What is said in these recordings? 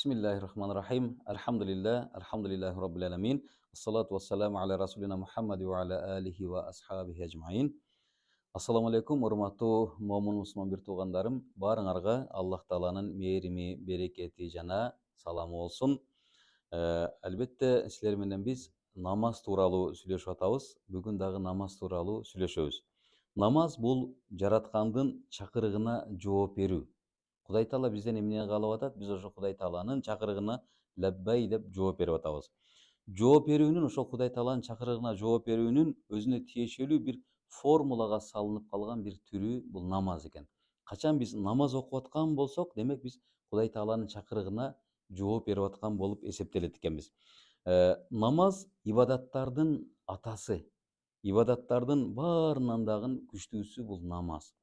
Bismillahirrahmanirrahim. Alhamdulillah Rabbil alamin. Assalatu wassalamu ala rasulina Muhammad wa ala alihi wa ashabihi ajmain. Assalamu alaikum, урматтуу момун мусулман бир туугандарым. Баарыңарга Аллах Тааланын мээрими, берекети жана саламы болсун. Албетте силер менен биз намаз тууралуу сүйлөшүп атабыз. Бүгүн дагы намаз тууралуу сүйлөшөбүз. Намаз бул жараткандын чакырыгына жооп берүү. Кудай Таала бизден эмне каалап атат? Биз ошо Кудай Тааланын чакырыгына лаббай деп жооп берип атабыз. Жооп берүүнүн, ошо Кудай Тааланын чакырыгына жооп берүүнүн өзүнө тиешелүү бир формулага салынып калган бир түрү бул намаз экен. Качан биз намаз окуп аткан болсок, демек биз Кудай Тааланын чакырыгына жооп берип аткан болуп эсептелет экенбиз. Намаз ибадаттардын атасы. Ибадаттардын баарынан дагы күчтүүсү бул намаз.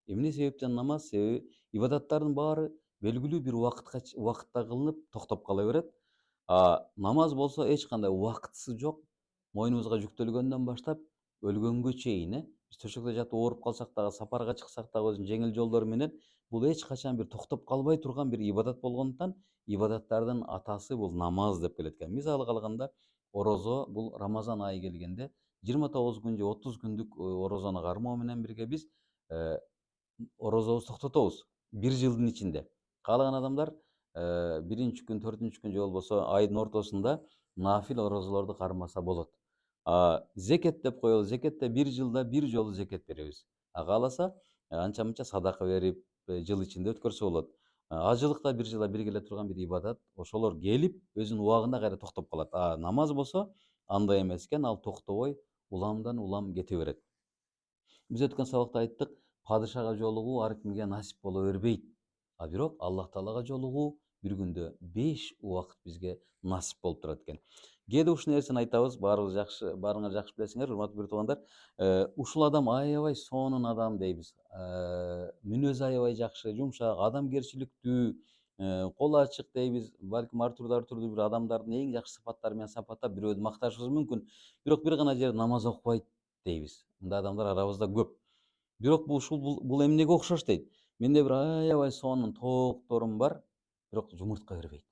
Эмне себептен намаз? Себеби ибадаттардын баары белгилүү бир убакытта кылынып токтоп кала берет. Намаз болсо эч кандай убакытысы жок. Мойнубузга жүктөлгөндөн баштап өлгөнгө чейин, биз төшөктө жатып ооруп калсак дагы, сапарга чыксак дагы өзүнүн жеңил жолдору менен бул эч качан бир токтоп калбай турган бир ибадат болгондуктан ибадаттардын атасы бул намаз деп келет экен. Мисалы калганда, орозо бул Рамазан айы келгенде 29 күн же 30 күндүк орозону кармоо менен бирге биз орозобузду токтотобуз бир жылдын ичинде. Каалаган адамдар биринчи күн, төртүнчү күн же болбосо айдын ортосунда нафил орозолорду кармаса болот. Зекет деп коелу. Зекетте бир жылда бир жолу зекет беребиз. Кааласа анча мынча садака берип жыл ичинде өткөрсө болот. Ажылык да бир жылда бир келе турган бир ибадат. Ошолор келип өзүнүн убагында кайра токтоп калат. Намаз болсо андай эмес экен, ал токтобой уламдан улам кете берет. Биз өткөн сабакта айттык, падышага жолугуу ар кимге насип боло бербейт. Бирок Аллах Таалага жолугуу бир күндө 5 убакыт бизге насип болуп турат экен. Кээде ушул нерсени айтабыз, баарыңар жакшы билесиңер, урматтуу бир туугандар. Ушул адам аябай сонун адам дейбиз. Мүнөзү аябай жакшы, жумшак, адамгерчиликтүү, кол ачык дейбиз. Балким ар түрдүү бир адамдардын эң жакшы сапаттары менен сапаттап бирөөдү макташыбыз мүмкүн. Бирок бир гана жер намаз окубайт дейбиз. Мындай адамдар арабызда көп. Бирок бул эмнеге окшош дейт? Менде бир аябай сонун тоокторум бар, бирок жумуртка бербейт.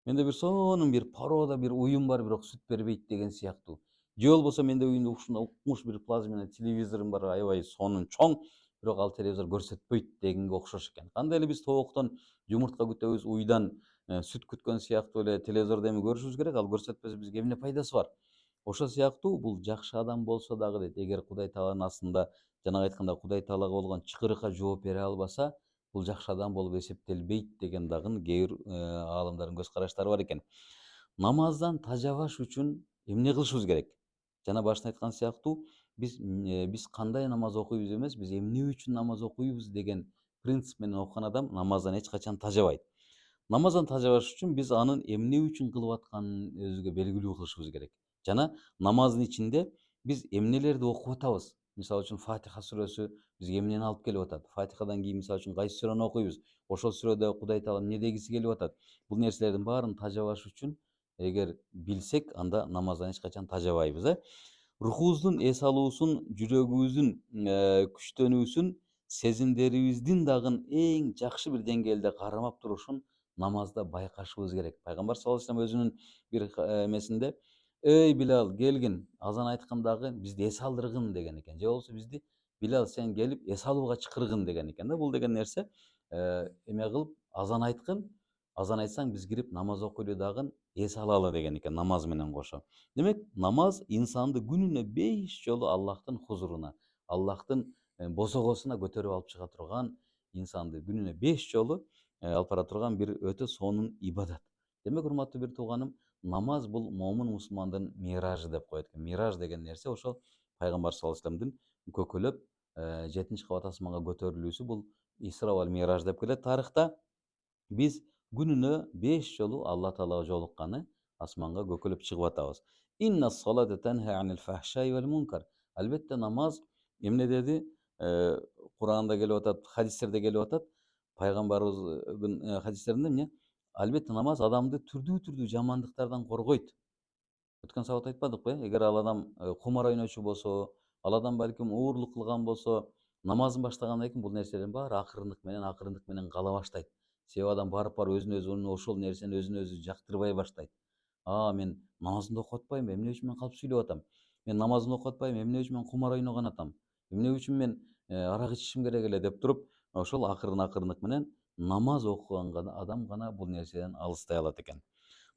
Менде бир сонун бир порода бир уюм бар, бирок сүт бербейт деген сыяктуу. Же болбосо менде үйүндө ушундай укмуш бир плазменный телевизорум бар, аябай сонун чоң, бирок ал телевизор көрсөтпөйт дегенге окшош экен. Кандай эле биз тооктон жумуртка күтөбүз, уйдан сүт күткөн сыяктуу эле телевизордо эми көрүшүбүз керек, ал көрсөтпөсө бизге эмне пайдасы бар? Ошол сыяктуу бул жакшы адам болсо дагы дейт, эгер Кудай Тааланын астында жанагы айтканда Кудай Таалага болгон чакырыкка жооп бере албаса, бул жакшы адам болуп эсептелбейт деген дагы кээ бир аалымдардын көз караштары бар экен. Намаздан тажабаш үчүн эмне кылышыбыз керек? Жана башында айткан сыяктуу, биз кандай намаз окуйбуз эмес, биз эмне үчүн намаз окуйбуз деген принцип менен окуган адам намаздан эч качан тажабайт. Намаздан тажабаш үчүн биз анын эмне үчүн кылып атканын өзүгө белгилүү кылышыбыз керек. Жана намаздын ичинде биз эмнелерди окуп атабыз? Мисалы үчүн Фатиха сүрөсү бизге эмнени алып келип атат? Фатихадан кийин мисалы үчүн кайсы сүрөнү окуйбуз? Ошол сүрөдө Кудай Таала эмне дегиси келип атат? Бул нерселердин баарын тажабаш үчүн эгер билсек, анда намаздан эч качан тажабайбыз. Рухубуздун эс алуусун, жүрөгүбүздүн күчтөнүүсүн, сезимдерибиздин дагы эң жакшы бир деңгээлде кармап турушун намазда байкашыбыз керек. Пайгамбар саллаллаху алейхи вассалам өзүнүн бир эмесинде: "Эй Билал, келгин, азан айткандагы бизди эс алдыргын" деген экен. Же болбосо бизди: "Билал, сен келип эс алууга чакыргын" деген экен да. Бул деген нерсе эме кылып азан айткын, азан айтсаң биз кирип намаз окуйлу дагы эс алалы деген экен, намаз менен кошо. Демек, намаз инсанды күнүнө 5 жолу Аллахтын хузуруна, Аллахтын босогосуна көтөрүп алып чыга турган, инсанды күнүнө 5 жолу алып бара турган бир өтө сонун ибадат. Демек, урматтуу бир тууганым, намаз бул момун мусулмандын миражы деп коет экен. Мираж деген нерсе ошол пайгамбар саллаллаху алейхи вассаламдын көкөлөп 7 кабат асманга көтөрүлүүсү, бул Исра вал Мираж деп келет тарыхта. Биз күнүнө 5 жолу Алла Таалага жолукканы асманга көкөлөп чыгып атабыз. Инна салата танха анил фахшай вал мункар. Албетте намаз эмне деди? Куранда келип атат, хадистерде келип атат. Пайгамбарыбыздын хадистеринде эмне? Албетте намаз адамды түрдүү жамандыктардан коргойт. Өткөн сабакта айтпадыкпы? Эгер ал адам кумар ойночу болсо, ал адам балким уурлук кылган болсо, намазын баштагандан кийин бул нерселердин баары акырындык менен кала баштайт. Себеби адам барып өзүнө өзү ошол нерсени өзүнө өзү жактырбай баштайт. Мен намазымды окуп атпаймынбы? Эмне үчүн мен калп сүйлөп атам? Мен намазымды окуп атпаймынбы? Эмне үчүн мен кумар ойногон атам? Эмне үчүн мен арак ичишим керек эле деп туруп, ошол акырынык менен намаз окуган адам гана бул нерседен алыстай алат экен.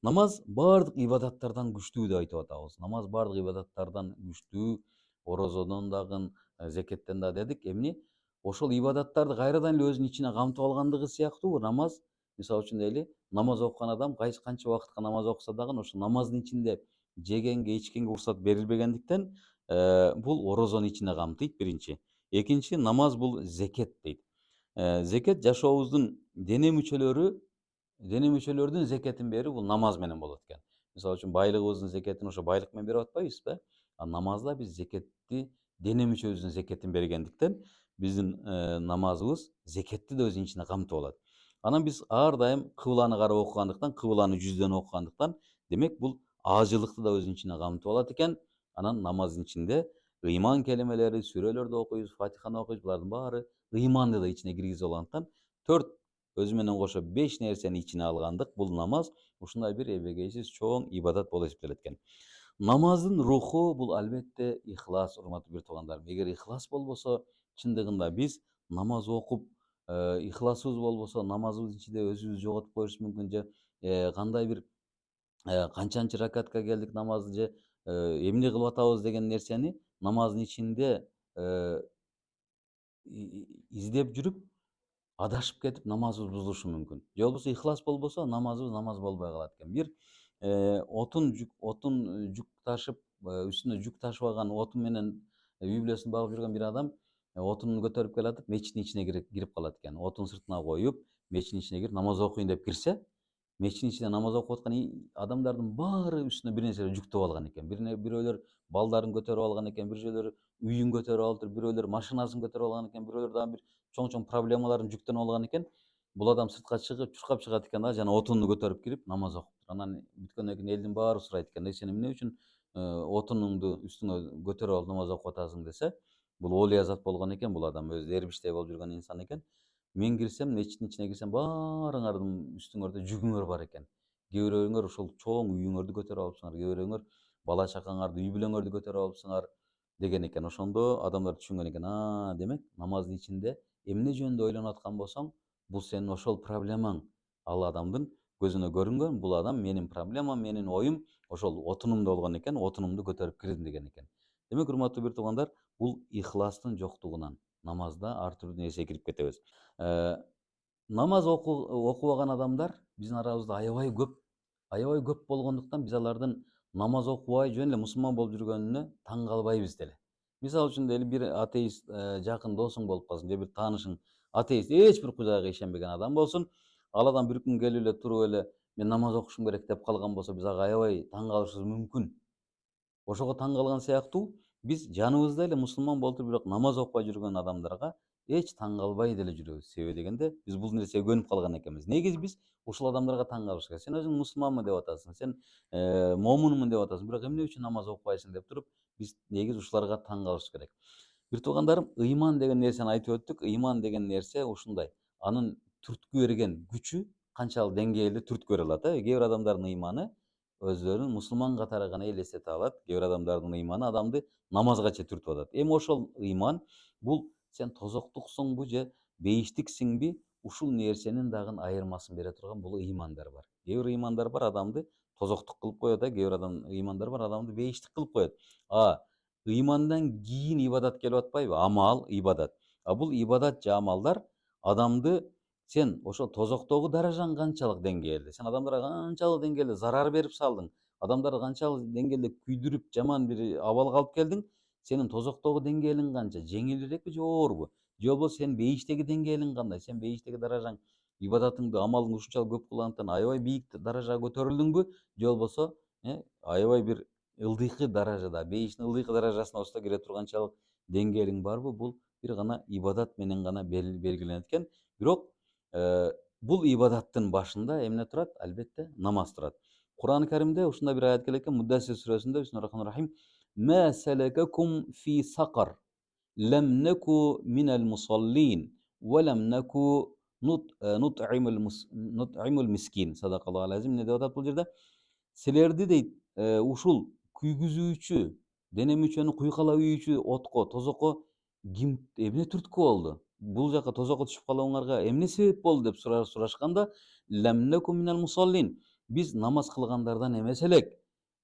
Намаз бардык ибадаттардан күчтүү деп айтып атабыз. Намаз бардык ибадаттардан күчтүү, орозодон дагы, зекеттен да дедик. Эмне? Ошол ибадаттарды кайрадан эле өзүнүн ичине камтып алгандыгы сыяктуу намаз, мисалы үчүн дейли, намаз окуган адам канча убакытка намаз окуса дагы ошо намаздын ичинде жегенге, ичкенге уруксат берилбегендиктен, бул орозонун ичине камтыйт биринчи. Экинчи, намаз бул зекет дейт. Зекет жашообуздун дене мүчөлөрдүн зекетин берүү бул намаз менен болот экен. Мисалы үчүн байлыгыбыздын зекетин ошо байлык менен берип атпайбызбы? А намазда биз зекетти, дене мүчөбүздүн зекетин бергендиктен биздин намазыбыз зекетти да өзүнүн ичине камтып алат. Анан биз ар дайым кыбланы карап окугандыктан, кыбланы жүздөн окугандыктан, демек бул ажылыкты да өзүнүн ичине камтып алат экен. Анан намаздын ичинде ыйман келемелери, сүрөлөрдү окуйбуз, Фатиханы окуйбуз, булардын баары ыйманды да ичине киргизип алгандыктан, 4 өзү менен кошо 5 нерсени ичине алгандык бул намаз ушундай бир эбегейсиз чоң ибадат болуп эсептелет экен. Намаздын руху бул албетте ихлас, урматтуу бир туугандарым. Эгер ихлас болбосо, чындыгында биз намаз окуп, ихласыбыз болбосо, намазыбыздын ичинде өзүбүздү жоготуп коюшубуз мүмкүн, же кандай бир канчанчы ракатка келдик намазды, же эмне кылып атабыз деген нерсени намаздын ичинде издеп жүрүп, адашып кетип намазыбыз бузулушу мүмкүн. Же болбосо ихлас болбосо намазыбыз намаз болбой калат экен. Бир отун жүк ташып, үстүнө жүк ташып алган отун менен үй бүлөсүн багып жүргөн бир адам отунун көтөрүп келатып, мечиттин ичине кирип калат экен. Отун сыртына коюп, мечиттин ичине кирип намаз окуйн деп кирсе, мечиттин ичинде намаз окуп аткан адамдардын баары үстүнө бир нерселер жүктөп алган экен. Бирөөлөр балдарын көтөрүп алган экен, бирөөлөр үйүн көтөрүп алыптыр, бирөөлөр машинасын көтөрүп алган экен, бирөөлөр дагы бир чоң проблемаларын жүктөнүп алган экен. Бул адам сыртка чыгып, чуркап чыгат экен да, жана отунду көтөрүп кирип намаз окуптур. Анан бүткөндөн кийин элдин баары сурайт экен: "Сен эмне үчүн отунуңду үстүңө көтөрүп алып намаз окуп атасың?" десе, бул олия зат болгон экен, бул адам өзү дербиштей болуп жүргөн инсан экен. Мен кирсем, мечиттин ичине кирсем, баарыңардын үстүңөрдө жүгүңөр бар экен. Кээ бирөөңөр ушул чоң үйүңөрдү көтөрүп алыпсыңар, кээ бирөөңөр бала чакаңарды, үй бүлөңөрдү көтөрүп алыпсыңар деген экен. Ошондо адамдар түшүнгөн экен: демек намаздын ичинде эмне жөнүндө ойлонуп аткан болсоң, бул сенин ошол проблемаң. Ал адамдын көзүнө көрүнгөн, бул адам менин проблемам, менин оюм ошол отунумда болгон экен, отунумду көтөрүп кирдим деген экен. Демек, урматтуу бир туугандар, бул ихластын жоктугунан намазда ар түрдүү нерсе кирип кетебиз. Намаз окубаган адамдар биздин арабызда аябай көп болгондуктан биз алардын намаз окубай жөн эле мусулман болуп жүргөнүнө таң калбайбыз деле. Мисалы үчүн дейли, бир атеист жакын досуң болуп калсын, же бир таанышың атеист, эч бир кудайга ишенбеген адам болсун. Ал адам бир күн келип эле туруп эле мен намаз окушум керек деп калган болсо, биз ага аябай таң калышыбыз мүмкүн. Ошого таң калган сыяктуу, биз жаныбызда эле мусулман болуп туруп, бирок намаз окубай жүргөн адамдарга эч таң калбай деле жүрөбүз. Себеби дегенде, биз бул нерсеге көнүп калган экенбиз. Неге биз ушул адамдарга таң калыш керек? Сен өзүң мусулманмын деп атасың, сен момунмун деп атасың, бирок эмне үчүн намаз окубайсың деп туруп, биз негизи ушуларга таң калышыбыз керек. Бир туугандарым, ыйман деген нерсени айтып өттүк. Ыйман деген нерсе ушундай. Анын түрткү берген күчү канчалык деңгээлде түрткү бере алат, Кээ бир адамдардын ыйманы өздөрүн мусулман катары гана элестете алат. Кээ бир адамдардын ыйманы адамды намазгача түртүп атат. Эми ошол ыйман бул сен тозоктуксуңбу же бейиштиксиңби, ушул нерсенин дагы айырмасын бере турган бул ыймандар бар. Кээ бир ыймандар бар, адамды тозоктук кылып коет, кээ бир ыймандар бар, адамды бейиштик кылып коет. Ыймандан кийин ибадат келип атпайбы? Амал, ибадат. Бул ибадат же амалдар адамды, сен ошо тозоктогу даражаң канчалык деңгээлде, сен адамдарга канчалык деңгээлде зарар берип салдың, адамдарды канчалык деңгээлде күйдүрүп, жаман бир абалга алып келдиң, сенин тозоктогу деңгээлиң канча, жеңилирекпи же оорбу? Же болбосо сенин бейиштеги деңгээлиң кандай? Сен бейиштеги даражаң, ибадатыңды, амалыңды ушунчалык көп кылгандыктан аябай бийик даражага көтөрүлдүңбү? Же болбосо аябай бир ылдыйкы даражада, бейиштин ылдыйкы даражасына ушта кире турганчалык деңгээлиң барбы? Бул бир гана ибадат менен гана белгиленет экен. Бирок бул ибадаттын башында эмне турат? Албетте намаз турат. Кур'ан Каримде ушундай бир аят келет экен, Муддассир сүрөсүндө: Бисмиллахир-рахманир-рахим. Ма салакакум фи сакар. Лам наку минал мусаллин ва лам наку Nut'imul miskin. Sadaqallahu lazim. Ne deyip bu жерде? Силерди дейт, ушул күйгүзүүчү, дене мүчөнү куйкалап отко, тозокко ким эмне түрткү болду? Бул жака тозокко түшүп калууңарга эмне себеп болду деп сурашканда, лам наку минал мусаллин. Биз намаз кылгандардан эмес элек.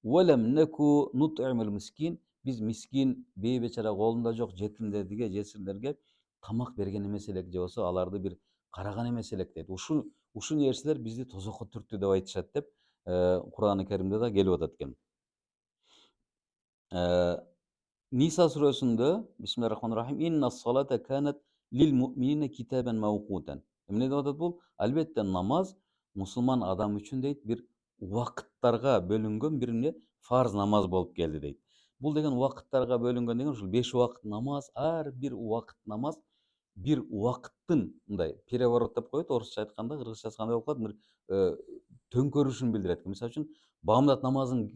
Ва лам наку нут'имул мискин. Биз мискин, бейбечара, колунда жок жетимдерге, жесирлерге тамак берген эмес элек, же болбосо аларды бир караган эмес элек дейт. Ушул нерселер бизди тозокко түрттү деп айтышат деп Kur'an-ı Kerim'de de geliyor eкен. Nisa suresinde Bismillahirrahmanirrahim inna salate kanet lil mu'minine kitaben mevkuten. Emne deyip bu? Albatta namaz musulman adam üçün deyit bir vakıtlarga bölüngen birine farz namaz bolup geldi deyit. Bul degen vakıtlarga bölüngen degen uşul 5 vakit namaz, her bir vakit namaz bir vakıttın мындай переворот деп коет, орусча айтканда, кыргызча айтканда болуп калат, бир төңкөрүшүн билдирет. Мисалы үчүн баамдат намазынын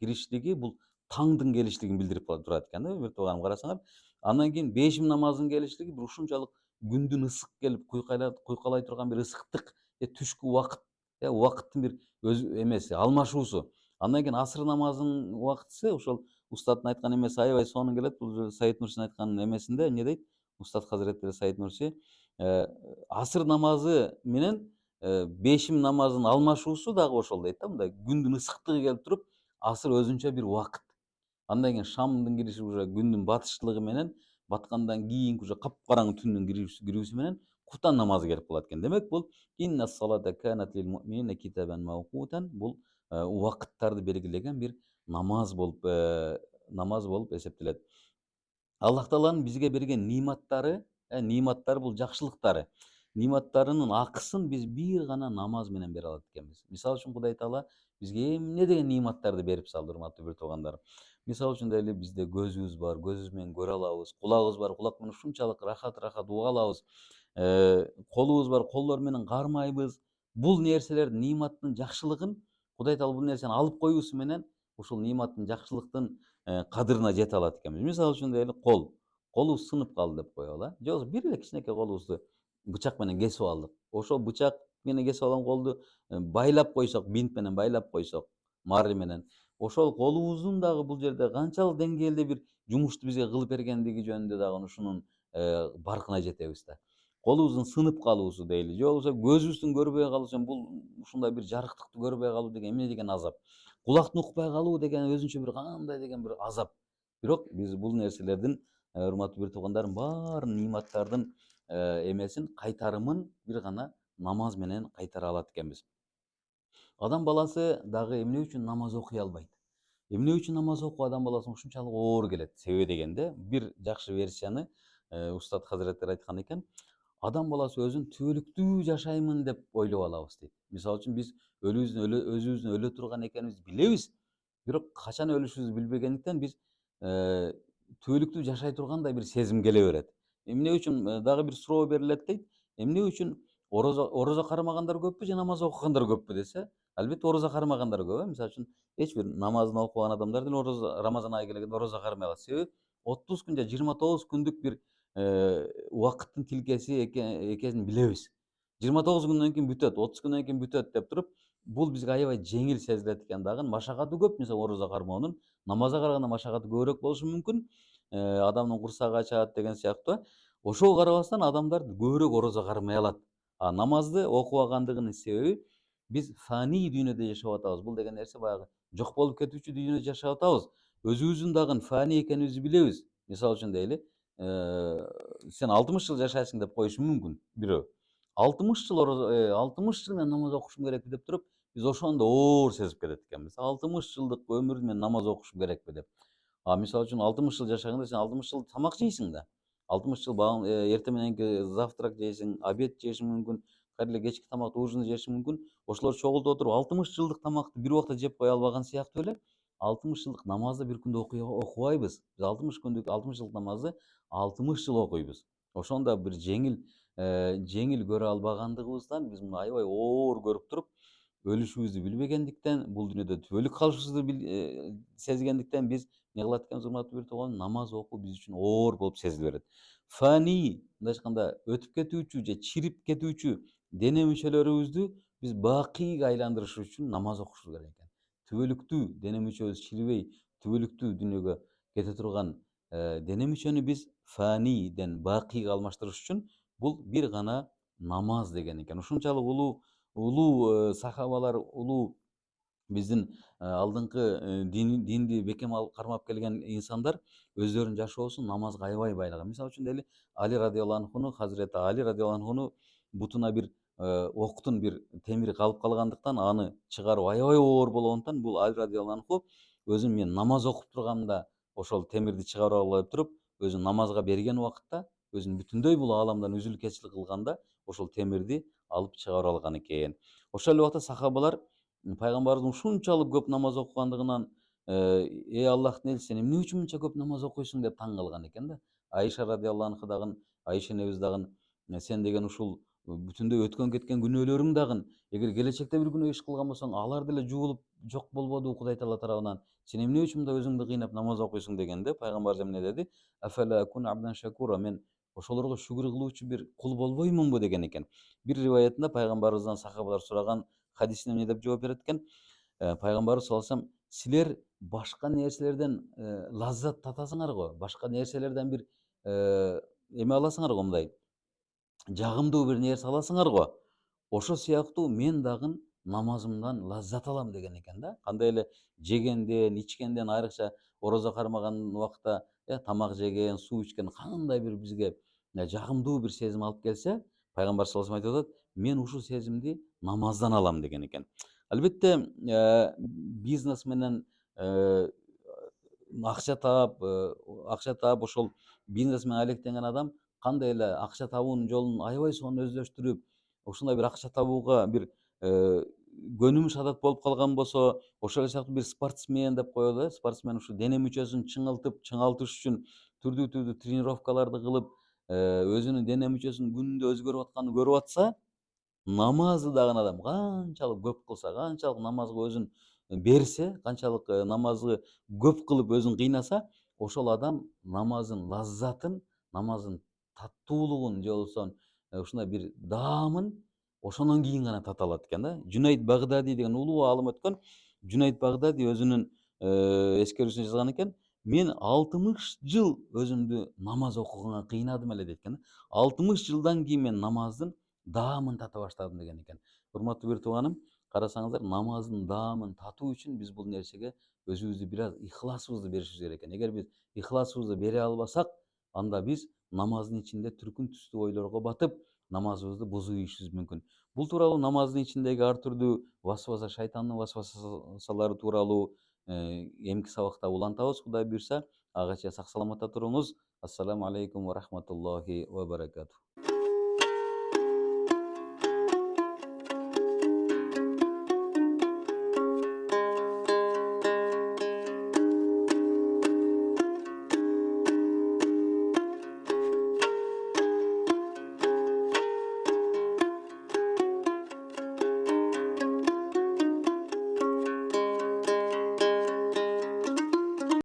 кириштиги бул таңдын келиштигин билдирип турат экен да, бир тууганым карасаңар. Андан кийин бешим намазынын келиштиги бир ушунчалык күндүн ысык келип куйкалай турган бир ысыктык түшкү убакыт, убакыттын бир өз эмеси, алмашуусу. Андан кийин асыр намазынын убактысы ошол устаттын айткан эмеси аябай сонун келет. Бул Саид Нурсин айткан эмесинде эмне дейт? Устат Hazretleri Said Nursi asır namazı менен бешим намазынын алмашуусу дагы ошол дейт да, мындай күндүн ысыктыгы келип туруп, асыр өзүнчө бир убакыт. Андан кийин шамдын кириши уже күндүн батыштылыгы менен баткандан кийинки уже капкараңгы түндүн кирүүсү менен кутан намазы келип калат экен. Демек бул инна салата канат лил муъминина китабан мавкутан, бул убакыттарды белгилеген бир намаз болуп эсептелет. Аллах Тааланын бизге берген ниматтары, ниматтар бул жакшылыктары. Ниматтарынын акысын биз бир гана намаз менен бере алат экенбиз. Мисалы үчүн Кудай Таала бизге эмне деген ниматтарды берип салды, урматтуу бир туугандар. Мисалы үчүн эле бизде көзүбүз бар, көзүбүз менен көрө алабыз. Кулагыбыз бар, кулак менен ушунчалык рахат уга алабыз. Колубуз бар, колдор менен кармайбыз. Бул нерселердин ниматтын жакшылыгын Кудай Таала бул нерсени алып коюусу менен ушул ниматтын жакшылыктын кадырына жете алат экенбиз. Мисалы үчүн эле колубуз сынып калды деп коелу, же болбосо бир эле кичинекей колубузду бычак менен кесип алдык. Ошол бычак менен кесип алган колду байлап койсок, бинт менен байлап койсок, марль менен, ошол колубуздун дагы бул жерде канчалык деңгээлде бир жумушту бизге кылып бергендиги жөнүндө дагы ушунун баркына жетебиз да. Колубуздун сынып калуусу дейли, же болбосо көзүбүздүн көрбөй калуусу, бул ушундай бир жарыктыкты көрбөй калуу деген эмне деген азап. Кулактын укпай калуу деген өзүнчө бир кандай деген бир азап. Бирок биз бул нерселердин, урматтуу бир туугандарым, баарын ниматтардын эмесин, кайтарымын бир гана намаз менен кайтара алат экенбиз. Адам баласы дагы эмне үчүн намаз окуй албайт? Эмне үчүн намаз окуу адам баласына ушунчалык оор келет? Себеби дегенде, бир жакшы версияны Устат Hazretleri айткан экен. Адам баласы өзүн түбөлүктүү жашаймын деп ойлоп алабыз дейт. Мисалы үчүн биз өзүбүздүн өлө турган экенибизди билебиз, бирок качан өлүшүбүздү билбегендиктен биз түбөлүктүү жашай тургандай бир сезим келе берет. Эмне үчүн дагы бир суроо берилет дейт. Эмне үчүн орозо кармагандар көппү же намаз окугандар көппү десе, албетте орозо кармагандар көп. Мисалы үчүн эч бир намазын окуган адамдар деле Рамазан айы келгенде орозо кармай алат. Себеби 30 күн же 29 күндүк бир убакыттын тилкеси экенин билебиз. 29 күндөн кийин бүтөт, 30 күндөн кийин бүтөт деп туруп, бул бизге аябай жеңил сезилет экен дагы. Машакаты көп, мисалы орозо кармоонун намазга караганда машакаты көбүрөөк болушу мүмкүн. Адамдын курсагы ачат деген сыяктуу. Ошого карабастан адамдар көбүрөөк орозо кармай алат. А намазды окубагандыгынын себеби биз фани дүйнөдө жашап атабыз. Бул деген нерсе баягы жок болуп кетүүчү дүйнөдө жашап атабыз. Өзүбүздүн дагы фани экенибизди билебиз. Мисалы үчүн дейли, сен 60 жыл жашайсың деп коюшу мүмкүн бирөө. 60 жыл мен намаз окушум керекпи деп туруп, биз ошондо оор сезип кетет экенбиз. 60 жылдык өмүрдү мен намаз окушум керекпи деп. А мисалы үчүн 60 жыл жашаганда сен 60 жыл тамак жейсиң да. 60 жыл эртең мененки завтрак жейсиң, обед жешиң мүмкүн, кадимки кечки тамакты, ужин жешиң мүмкүн. Ошолор чогултуп отуруп 60 жылдык тамакты бир убакта жеп кое албаган сыяктуу эле 60 жылдык намазды бир күндө окубайбыз. Биз 60 жылдык намазды 60 жыл окуйбуз. Ошондо бир жеңил көрө албагандыгыбыздан биз муну аябай оор көрүп туруп, өлүшүбүздү билбегендиктен, бул дүйнөдө түбөлүк калышыбызды сезгендиктен биз эмне кылат экенбиз, урматтуу бир тууган, намаз окуу биз үчүн оор болуп сезиле берет. фани, мындайча айтканда өтүп кетүүчү же чирип кетүүчү дене мүчөлөрүбүздү биз бакыйга айландырыш үчүн намаз окушубуз керек экен. Түбөлүктүү дене мүчөбүз чирибей, түбөлүктүү дүйнөгө кете турган дене мүчөнү биз фаниден бакыйга алмаштырыш үчүн бул бир гана намаз деген экен. Ушунчалык улуу сахабалар, улуу биздин алдыңкы динди бекем алып кармап келген инсандар өздөрүнүн жашоосун намазга аябай байлаган. Мисалы үчүн дели Али радиаллаху анхуну, Хазирети Али радиаллаху анхуну бутуна бир октун бир темири калып калгандыктан аны чыгаруу аябай оор болгондуктан бул Али радиаллаху анху өзүн мен намаз окуп турганда ошол темирди чыгарып алгыла деп туруп, өзүн намазга берген убакытта өзүн бүтүндөй бул ааламдан үзүлүп кетчилик кылганда ошол темирди алып чыгарып алган экен. Ошол эле убакта сахабалар пайгамбарыбыздын ушунчалык көп намаз окугандыгынан эй Аллахтын элчиси, сен эмне үчүн мынча көп намаз окуйсуң деп таң калган экен да. Айша радиаллаху анха дагы, Айша энебиз дагы сен деген ушул бүтүндөй өткөн кеткен күнөөлөрүң дагы эгер келечекте бир күнөө иш кылган болсоң, алар деле жуулуп жок болбодубу Кудай Таала тарабынан? Сен эмне үчүн мындай өзүңдү кыйнап намаз окуйсуң дегенде пайгамбарыбыз эмне деди? Афала акун абдан шакура, мен ошолорго шүгүр кылуучу бир кул болбоймунбу деген экен. Бир риваятында пайгамбарыбыздан сахабалар сураган хадисине эмне деп жооп берет экен? Пайгамбарыбыз саллаллаху алейхи вассалам, силер башка нерселерден лаззат татасыңар го, башка нерселерден бир эме аласыңар го, мындай жагымдуу бир нерсе аласыңар го. Ошол сыяктуу мен дагы намазымдан лаззат алам деген экен да. Кандай эле жегенден, ичкенден, айрыкча орозо кармаган убакта тамак жеген, суу ичкен кандай бир бизге жагымдуу бир сезим алып келсе, пайгамбар саллаллаху алейхи вассалам айтып атат, мен ушул сезимди намаздан алам деген экен. Албетте, бизнес менен акча таап, ошол бизнес менен алектенген адам кандай эле акча табуунун жолун аябай сонун өздөштүрүп, ушундай бир акча табууга бир көнүмүш адат болуп калган болсо, ошол эле сыяктуу бир спортсмен деп коелу, спортсмен ушу дене мүчөсүн чыңалтыш үчүн түрдүү тренировкаларды кылып, өзүнүн дене мүчөсүнүн күнүндө өзгөрүп атканын көрүп атса, намазды дагы адам канчалык көп кылса, канчалык намазга өзүн берсе, канчалык намазды көп кылып өзүн кыйнаса, ошол адам намаздын лаззатын, намаздын таттуулугун же болбосо ушундай бир даамын ошондон кийин гана тата алат экен да. Жунейд Багдади деген улуу аалым өткөн. Жунейд Багдади өзүнүн эскерүүсүндө жазган экен, мен 60 жыл өзүмдү намаз окуганга кыйнадым эле дейт экен да. 60 жылдан кийин мен намаздын даамын тата баштадым деген экен. Урматтуу бир тууганым, карасаңыздар, намаздын даамын татуу үчүн биз бул нерсеге өзүбүздү бир аз ихласыбызды беришибиз керек экен. Эгер биз ихласыбызды бере албасак, анда биз намаздын ичинде түркүн түстүү ойлорго батып, намазыбызды бузуу ийишибиз мүмкүн. Бул тууралуу намаздын ичиндеги ар түрдүү васваса, шайтандын васвасалары тууралуу эмки сабакта улантабыз, Кудай буйрса. Ага чейин сак саламатта туруңуз. Ассаламу алейкум ва рахматуллахи ва баракатух.